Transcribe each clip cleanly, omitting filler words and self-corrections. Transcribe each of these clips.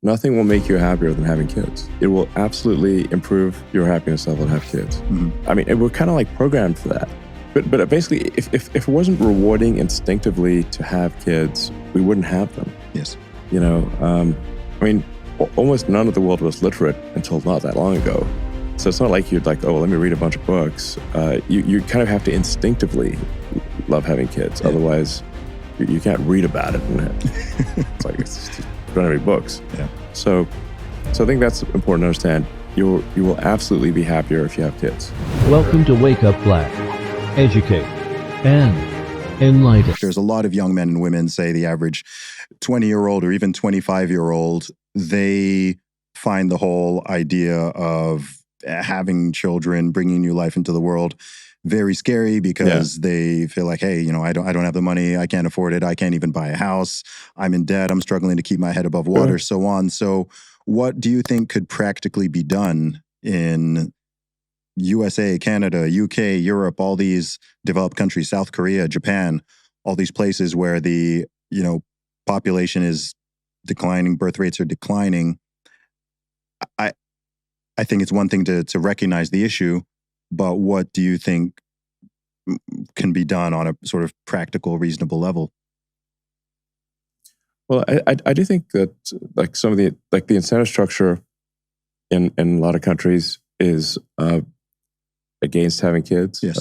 nothing will make you happier than having kids. It will absolutely improve your happiness level to have kids. I mean, we're kind of like programmed for that. But basically, if it wasn't rewarding instinctively to have kids, we wouldn't have them. Yes. I mean, almost none of the world was literate until not that long ago. So it's not like you'd like, oh, let me read a bunch of books. You kind of have to instinctively love having kids. Yeah. Otherwise, you can't read about it. It's like, it's just, you don't have any books. Yeah. So I think that's important to understand. You will absolutely be happier if you have kids. Welcome to Wake Up Black. Educate and enlighten. There's a lot of young men and women, say the average 20-year-old or even 25-year-old, they find the whole idea of having children, bringing new life into the world, very scary because they feel like, hey, I don't have the money, I can't afford it, I can't even buy a house, I'm in debt, I'm struggling to keep my head above water, so on. So what do you think could practically be done in USA, Canada, UK, Europe, all these developed countries, South Korea, Japan, all these places where the, population is declining, birth rates are declining? I think it's one thing to recognize the issue, but what do you think can be done on a sort of practical, reasonable level? Well, I do think that like some of the incentive structure in a lot of countries is against having kids. Yes.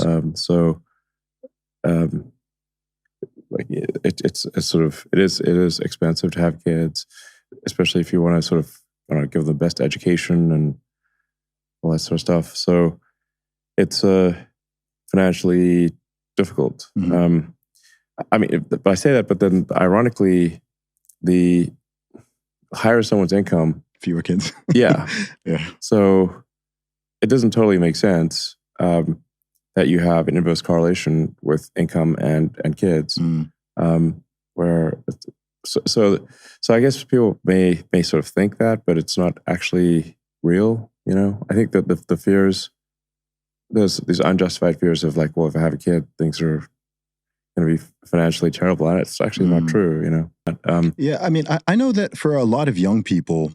It is expensive to have kids, especially if you want to sort of give them the best education and all that sort of stuff. So it's financially difficult. Mm-hmm. But I say that, but then ironically, the higher someone's income, fewer kids. Yeah. Yeah. So it doesn't totally make sense that you have an inverse correlation with income and kids. So I guess people may sort of think that, but it's not actually real. I think that the fears, there's these unjustified fears of like, well, if I have a kid, things are going to be financially terrible, and it's actually not true. I know that for a lot of young people,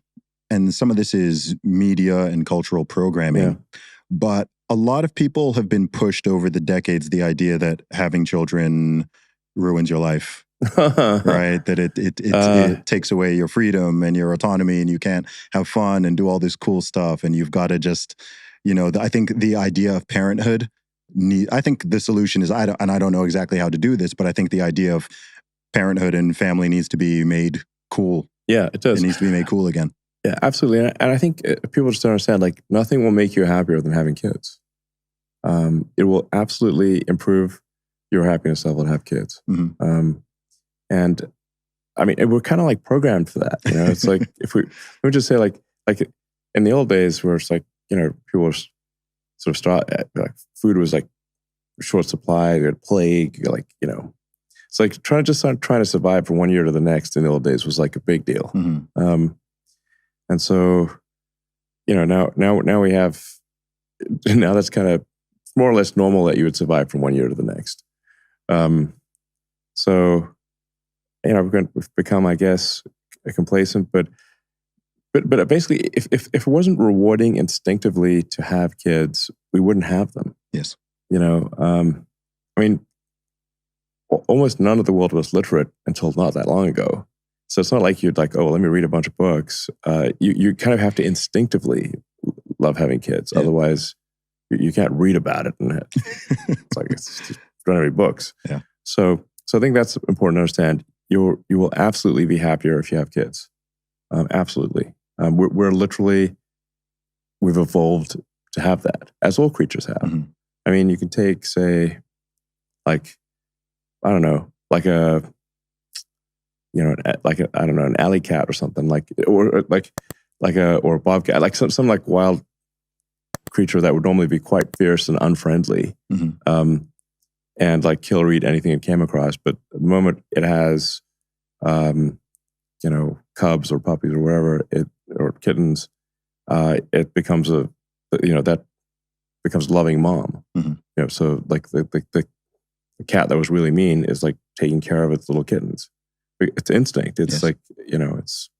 and some of this is media and cultural programming, but a lot of people have been pushed over the decades the idea that having children ruins your life. Right? That it takes away your freedom and your autonomy, and you can't have fun and do all this cool stuff, and you've got to just, I think the idea of parenthood, I think the solution is, I don't know exactly how to do this, but I think the idea of parenthood and family needs to be made cool. Yeah, it does. It needs to be made cool again. Yeah, absolutely. And I think people just don't understand, like, nothing will make you happier than having kids. It will absolutely improve your happiness level to have kids. Mm-hmm. And I mean, we're kind of like programmed for that. It's like, if we just say like in the old days where it's like, people were sort of like food was like short supply, we had plague, it's like trying to survive from one year to the next in the old days was like a big deal. Mm-hmm. And so, now we have, now that's kind of more or less normal that you would survive from one year to the next. So, we've become, I guess, complacent, but basically, if it wasn't rewarding instinctively to have kids, we wouldn't have them. Yes. Almost none of the world was literate until not that long ago. So it's not like you'd like, oh, let me read a bunch of books. You kind of have to instinctively love having kids. Yeah. Otherwise, you can't read about it. And it's like, it's just, you don't have any books. Yeah. So I think that's important to understand. You will absolutely be happier if you have kids. Absolutely. We've evolved to have that, as all creatures have. Mm-hmm. I mean, you can take, say, like, I don't know, like an alley cat or something, or a bobcat, like some like wild creature that would normally be quite fierce and unfriendly. Mm-hmm. And like kill or eat anything it came across. But the moment it has, cubs or puppies or whatever, or kittens, it becomes that becomes loving mom. Mm-hmm. So like the cat that was really mean is like taking care of its little kittens. It's instinct. It's like, it's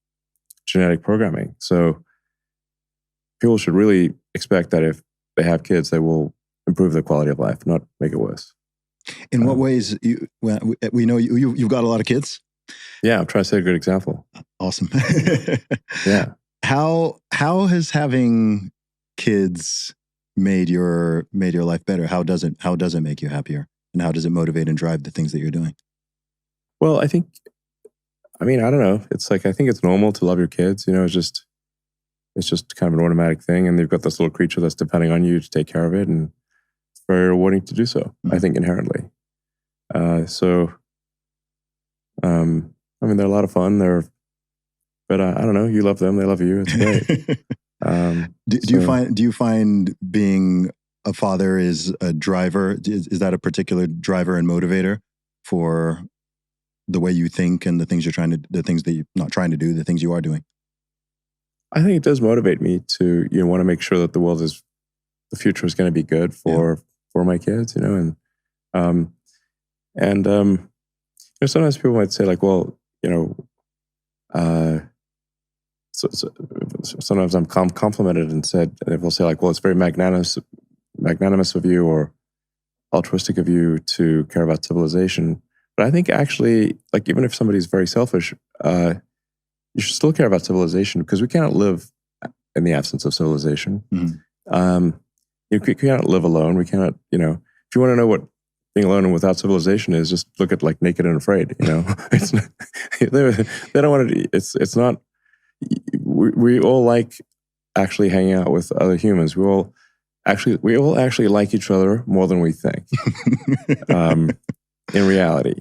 genetic programming. So people should really expect that if they have kids, they will improve their quality of life, not make it worse. In what ways? We know you've got a lot of kids. Yeah, I'm trying to set a good example. Awesome. Yeah. How has having kids made your life better? How does it make you happier? And how does it motivate and drive the things that you're doing? Well, I don't know. It's like, I think it's normal to love your kids. It's just kind of an automatic thing. And they've got this little creature that's depending on you to take care of it. And it's very rewarding to do so, Mm-hmm. I think, inherently. They're a lot of fun. But I don't know. You love them. They love you. It's great. Do you find being a father is a driver? Is that a particular driver and motivator for the way you think and the things that you're not trying to do, the things you are doing? I think it does motivate me to want to make sure that the future is going to be good for my kids. Sometimes people might say like, well, so sometimes I'm complimented and they'll say like, well, it's very magnanimous of you or altruistic of you to care about civilization. But I think actually, like, even if somebody's very selfish, you should still care about civilization because we cannot live in the absence of civilization. Mm-hmm. You cannot live alone. We cannot, if you want to know what being alone and without civilization is, just look at like Naked and Afraid. It's not, they don't want to. It's not. We all like actually hanging out with other humans. We all actually like each other more than we think. In reality,